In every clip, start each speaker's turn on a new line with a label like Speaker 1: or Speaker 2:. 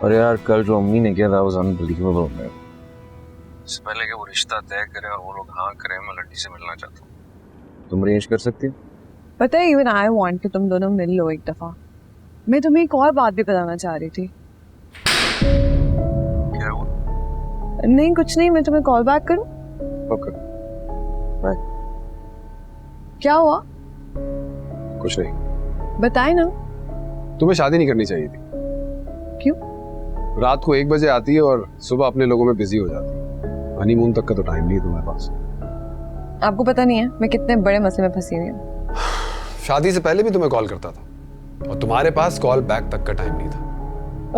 Speaker 1: और यार कल जो अम्मी ने किया था वाज अनबिलीवेबल मैन। इससे पहले कि वो रिश्ता तय करे और वो लोग हाँ करें, मैं लड्डी से मिलना चाहता हूँ। तुम अरेंज कर सकती हो?
Speaker 2: पता है इवन आई वांट कि तुम दोनों मिल लो एक दफा। मैं तुम्हें एक और बात भी बताना चाह रही थी।
Speaker 1: क्या हुआ?
Speaker 2: नहीं कुछ नहीं, मैं तुम्हें कॉल बैक करूं?
Speaker 1: Okay bye.
Speaker 2: क्या हुआ?
Speaker 3: कुछ नहीं।
Speaker 2: बताए ना।
Speaker 3: तुम्हें शादी नहीं करनी चाहिए थी।
Speaker 2: क्यों?
Speaker 3: रात को 1 बजे आती है और सुबह अपने लोगों में बिजी हो जाती है। हनीमून तक का तो टाइम नहीं है तुम्हारे पास।
Speaker 2: आपको पता नहीं है मैं कितने बड़े मसले में फंसी हुई हूँ।
Speaker 3: शादी से पहले भी तुम्हें कॉल करता था और तुम्हारे पास कॉल बैक तक का टाइम नहीं था।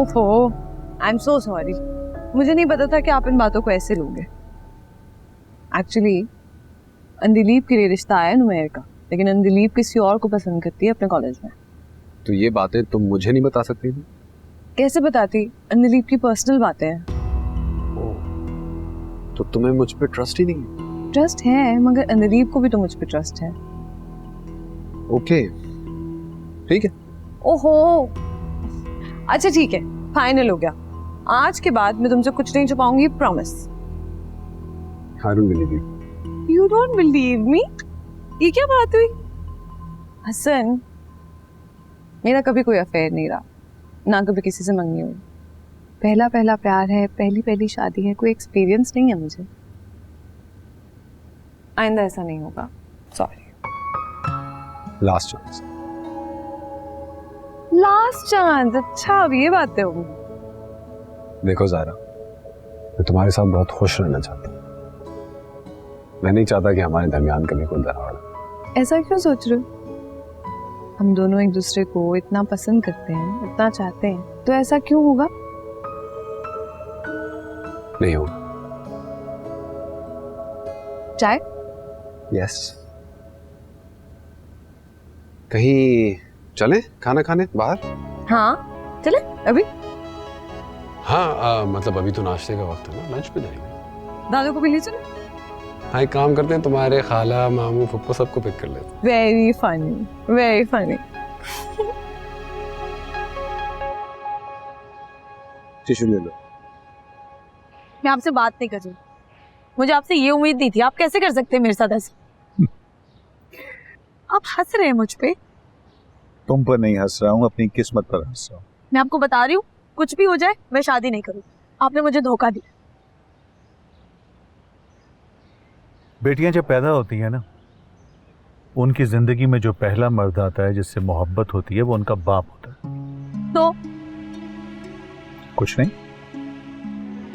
Speaker 2: ओहो, आई एम सो सॉरी। मुझे नहीं पता था कि आप इन बातों को ऐसे लोगे। एक्चुअली अंदिलीप के लिए रिश्ता आया नुमेर का, लेकिन अंदिलीप किसी और को पसंद करती है अपने कॉलेज में।
Speaker 3: तो ये बातें तुम मुझे नहीं बता सकती थी?
Speaker 2: कैसे बताती? अंदिलीप की पर्सनल बातें हैं।
Speaker 3: तो तुम्हें मुझ पे ट्रस्ट ही नहीं है?
Speaker 2: ट्रस्ट है, मगर अंदिलीप को भी तो मुझ पे ट्रस्ट है।
Speaker 3: ओके ठीक है।
Speaker 2: ओहो, अच्छा ठीक है, फाइनल हो गया। आज के बाद मैं तुमसे कुछ नहीं छुपाऊंगी, promise.
Speaker 3: I don't believe you.
Speaker 2: You don't believe me? ये क्या बात हुई? हसन, मेरा कभी कोई अफेयर नहीं रहा, ना कभी किसी से मंगी हुई। पहला पहला प्यार है, पहली पहली शादी है, कोई एक्सपीरियंस नहीं है मुझे। आइंदा ऐसा नहीं होगा, sorry.
Speaker 3: Last chance.
Speaker 2: Last chance? अच्छा अब ये बातें होंगी।
Speaker 3: देखो ज़ारा, मैं तुम्हारे साथ बहुत खुश रहना चाहता हूँ। मैं नहीं चाहता कि हमारे दरमियान कभी कोई दरार हो।
Speaker 2: ऐसा क्यों सोच रहे हो? हम दोनों एक दूसरे को इतना पसंद करते हैं, इतना चाहते हैं, तो ऐसा क्यों होगा?
Speaker 3: नहीं होगा।
Speaker 2: चाय?
Speaker 3: यस। कहीं चले खाना खाने बाहर?
Speaker 2: हाँ चले अभी।
Speaker 3: हाँ मतलब अभी तो नाश्ते का वक्त है ना, लंच पे जाएंगे।
Speaker 2: दादू को भी ले चलो।
Speaker 3: हाँ एक काम करते हैं, तुम्हारे खाला मामू फुप्पो सबको पिक कर लेते हैं।
Speaker 2: Very funny, very funny.
Speaker 3: Tissue ले लो।
Speaker 4: मैं आपसे बात नहीं कर रही, मुझे आपसे ये उम्मीद नहीं थी। आप कैसे कर सकते हैं मेरे साथ ऐसे? आप हंस रहे हैं मुझ पे।
Speaker 5: तुम पर नहीं हंस रहा हूँ, अपनी किस्मत पर हंस रहा हूँ।
Speaker 4: मैं आपको बता रही हूँ, कुछ भी हो जाए मैं शादी नहीं करूँ। आपने मुझे धोखा दिया।
Speaker 5: बेटियां जब पैदा होती हैं ना, उनकी जिंदगी में जो पहला मर्द आता है जिससे मोहब्बत होती है वो उनका बाप होता है।
Speaker 4: तो
Speaker 5: कुछ नहीं,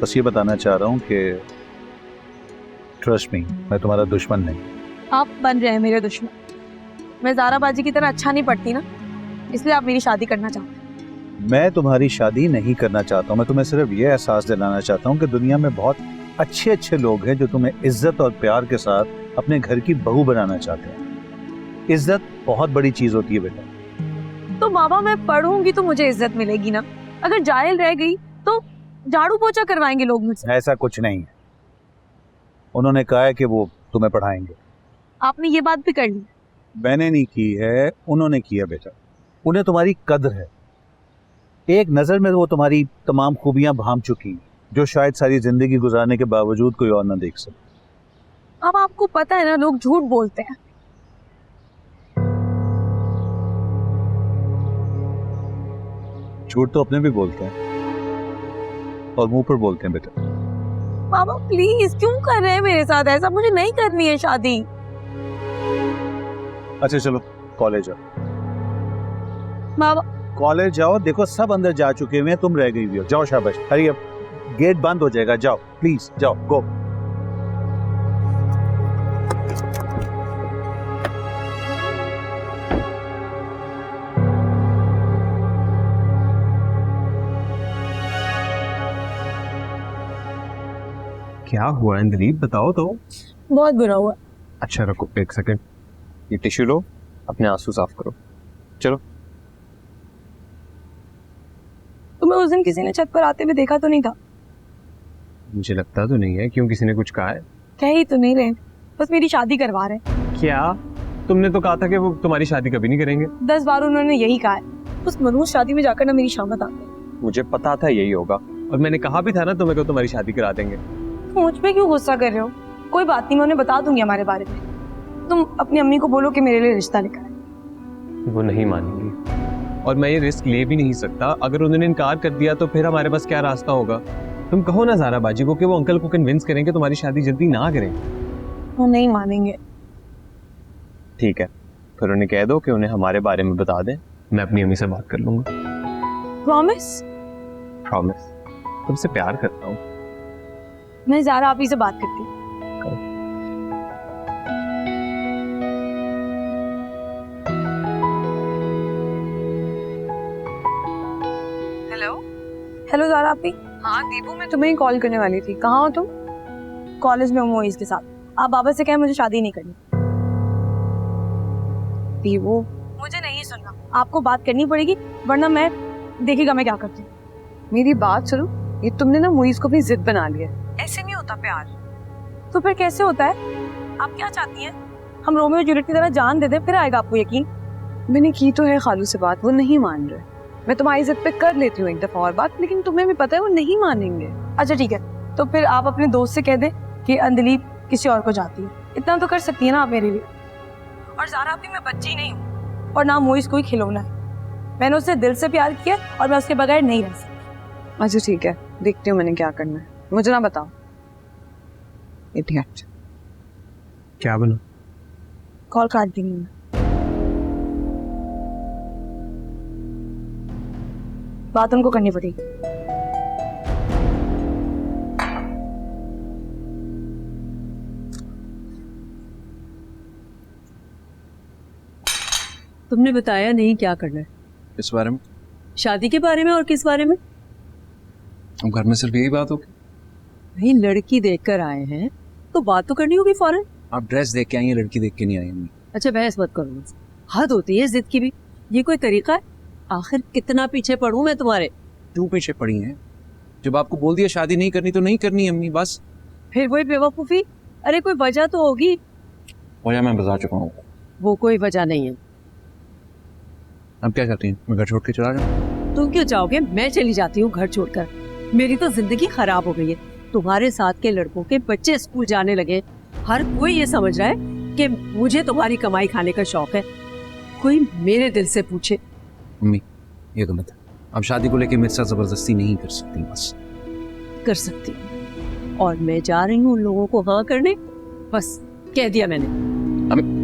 Speaker 5: बस ये बताना चाह रहा हूँ कि ट्रस्ट मी, मैं तुम्हारा दुश्मन नहीं।
Speaker 4: आप बन रहे हैं मेरे दुश्मन। मैं ज़ारा बाजी की तरह अच्छा नहीं पढ़ती ना, इसलिए आप मेरी शादी करना चाहते हैं।
Speaker 5: मैं तुम्हारी शादी नहीं करना चाहता हूँ। मैं तुम्हें सिर्फ ये एहसास दिलाना चाहता हूँ कि दुनिया में बहुत अच्छे अच्छे लोग हैं जो तुम्हें इज्जत और प्यार के साथ अपने घर की बहू बनाना चाहते हैं। इज्जत बहुत बड़ी चीज होती है बेटा।
Speaker 4: तो बाबा मैं पढ़ूंगी तो मुझे इज्जत मिलेगी ना। अगर जाहिल रह गई तो झाड़ू पोछा करवाएंगे लोग मुझसे।
Speaker 5: ऐसा कुछ नहीं है, उन्होंने कहा है कि वो तुम्हें पढ़ाएंगे।
Speaker 4: आपने ये बात भी कर ली?
Speaker 5: मैंने नहीं की है, उन्होंने किया बेटा। उन्हें तुम्हारी कद्र है। एक नजर में वो तुम्हारी तमाम खूबियां भांप चुकी हैं, जो शायद सारी जिंदगी गुजारने के बावजूद कोई और ना देख सके।
Speaker 4: अब आपको पता है ना, लोग झूठ बोलते हैं।
Speaker 5: झूठ तो अपने भी बोलते हैं और मुंह पर बोलते हैं बेटा।
Speaker 4: बाबा प्लीज क्यों कर रहे हैं मेरे साथ ऐसा? मुझे नहीं करनी है शादी।
Speaker 5: अच्छा चलो कॉलेज जाओ।
Speaker 4: बाबा
Speaker 5: कॉलेज जाओ, देखो सब अंदर जा चुके हुए हैं, तुम रह गई हुई हो। जाओ शाबाश, हरी अब गेट बंद हो जाएगा, जाओ प्लीज जाओ, गो।
Speaker 1: क्या हुआ अंदलीप, बताओ तो।
Speaker 4: बहुत बुरा हुआ।
Speaker 1: अच्छा रखो एक सेकंड, ये टिश्यू लो, अपने आंसू साफ करो। चलो।
Speaker 4: तुम्हें उस दिन किसी ने छत पर आते हुए देखा तो नहीं था?
Speaker 1: मुझे लगता तो नहीं है, क्यों किसी ने कुछ कहा है?
Speaker 4: कह ही तो नहीं रहे, बस मेरी शादी करवा रहे हैं।
Speaker 1: क्या? तुमने तो कहा था कि वो तुम्हारी शादी कभी नहीं करेंगे।
Speaker 4: 10 बार उन्होंने यही कहा है। उस मनहूस शादी में जाकर ना मेरी शामत आती है।
Speaker 1: मुझे पता था यही होगा, और मैंने कहा भी था ना तुम्हें को तुम्हारी शादी करा देंगे।
Speaker 4: मुझ पे क्यों गुस्सा कर रहे हो? कोई बात नहीं, मैं उन्हें बता दूंगी हमारे बारे में। तुम अपनी अम्मी को बोलो कि मेरे लिए रिश्ता लेकर आए।
Speaker 1: वो नहीं मानेंगी, और मैं ये रिस्क ले भी नहीं सकता। अगर उन्होंने इनकार कर दिया तो फिर हमारे पास क्या रास्ता होगा? तुम कहो ना ज़ारा बाजी को कि वो अंकल को कन्विंस करें कि तुम्हारी शादी जल्दी ना करें।
Speaker 4: वो नहीं मानेंगे।
Speaker 1: ठीक है, फिर उन्हें कह दो कि उन्हें हमारे बारे में बता दें, मैं अपनी अम्मी से बात कर लूंगा।
Speaker 4: प्रॉमिस?
Speaker 1: प्रॉमिस। तुमसे प्यार करता हूँ।
Speaker 4: मैं ज़ारा आप ही से बात करती हूँ।
Speaker 2: हेलो।
Speaker 4: हेलो ज़ारा आप ही।
Speaker 2: हाँ दीपू, मैं तुम्हें ही कॉल करने वाली थी। कहाँ हो तुम?
Speaker 4: कॉलेज में हूँ मोइज के साथ। आप बाबा से कहें मुझे शादी नहीं करनी।
Speaker 2: दीपू,
Speaker 4: मुझे नहीं सुनना, आपको बात करनी पड़ेगी, वरना मैं देखिएगा मैं क्या करती हूँ।
Speaker 2: मेरी बात सुनो। ये तुमने ना मुइज को अपनी जिद बना लिया। ऐसे नहीं होता प्यार।
Speaker 4: तो फिर कैसे होता है? आप क्या चाहती हैं? हम रोमियो और जूलियट की तरह जान दे दें, फिर आएगा आपको यकीन?
Speaker 2: मैंने की तो है खालू से बात, वो नहीं मान रहे। मैं तुम्हारी जिद पे कर लेती हूँ एक दफा और बात, लेकिन तुम्हें भी पता है वो नहीं मानेंगे।
Speaker 4: अच्छा ठीक है, तो फिर आप अपने दोस्त से कह दें कि अंजलि किसी और को चाहती है। इतना तो कर सकती है ना आप मेरे लिए। और ज़ारा अभी मैं बच्ची नहीं हूँ, और ना मोइज कोई खिलौना है। मैंने उससे दिल से प्यार किया और मैं उसके बगैर नहीं रह सकती।
Speaker 2: अच्छा ठीक है, देखती हूँ मैंने क्या करना है, मुझे ना बताओ। इडियट।
Speaker 1: क्या बना?
Speaker 4: कॉल काट देंगी मैं। बात उनको करनी पड़ेगी।
Speaker 6: तुमने बताया नहीं क्या करना है?
Speaker 1: इस बारे में?
Speaker 6: शादी के बारे में? और किस बारे में?
Speaker 1: हम घर में सिर्फ यही बात होगी।
Speaker 6: भाई लड़की देखकर आए हैं तो बात तो करनी होगी फौरन।
Speaker 1: आप ड्रेस देख के आई हैं, लड़की देख के नहीं आई हैं।
Speaker 6: अच्छा बहस मत करो मुझसे, हद होती है जिद की भी। ये कोई तरीका है? आखिर कितना पीछे पड़ूं मैं तुम्हारे?
Speaker 1: क्यों पीछे पड़ी हैं? जब आपको बोल दिया शादी नहीं करनी तो नहीं करनी अम्मी, बस।
Speaker 6: फिर वही बेवकूफी। अरे कोई वजह तो होगी।
Speaker 1: वजह मैं बता चुका हूँ।
Speaker 6: वो कोई वजह नहीं है।
Speaker 1: अब क्या करती हैं? मैं घर छोड़ के चला जाऊँ?
Speaker 6: तुम क्यों चाहोगे मैं चली जाती हूँ घर छोड़कर? मेरी तो जिंदगी खराब हो गई है। तुम्हारे साथ के लड़कों के बच्चे स्कूल जाने लगे, हर कोई ये समझ रहा है कि मुझे तुम्हारी कमाई खाने का शौक है। कोई मेरे दिल से पूछे।
Speaker 1: अम्मी ये गलत है, अब शादी को लेके मेरे साथ जबरदस्ती नहीं कर सकती। बस
Speaker 6: कर सकती हूँ, और मैं जा रही हूँ उन लोगों को हाँ करने। बस कह दिया मैंने।
Speaker 1: अम्मी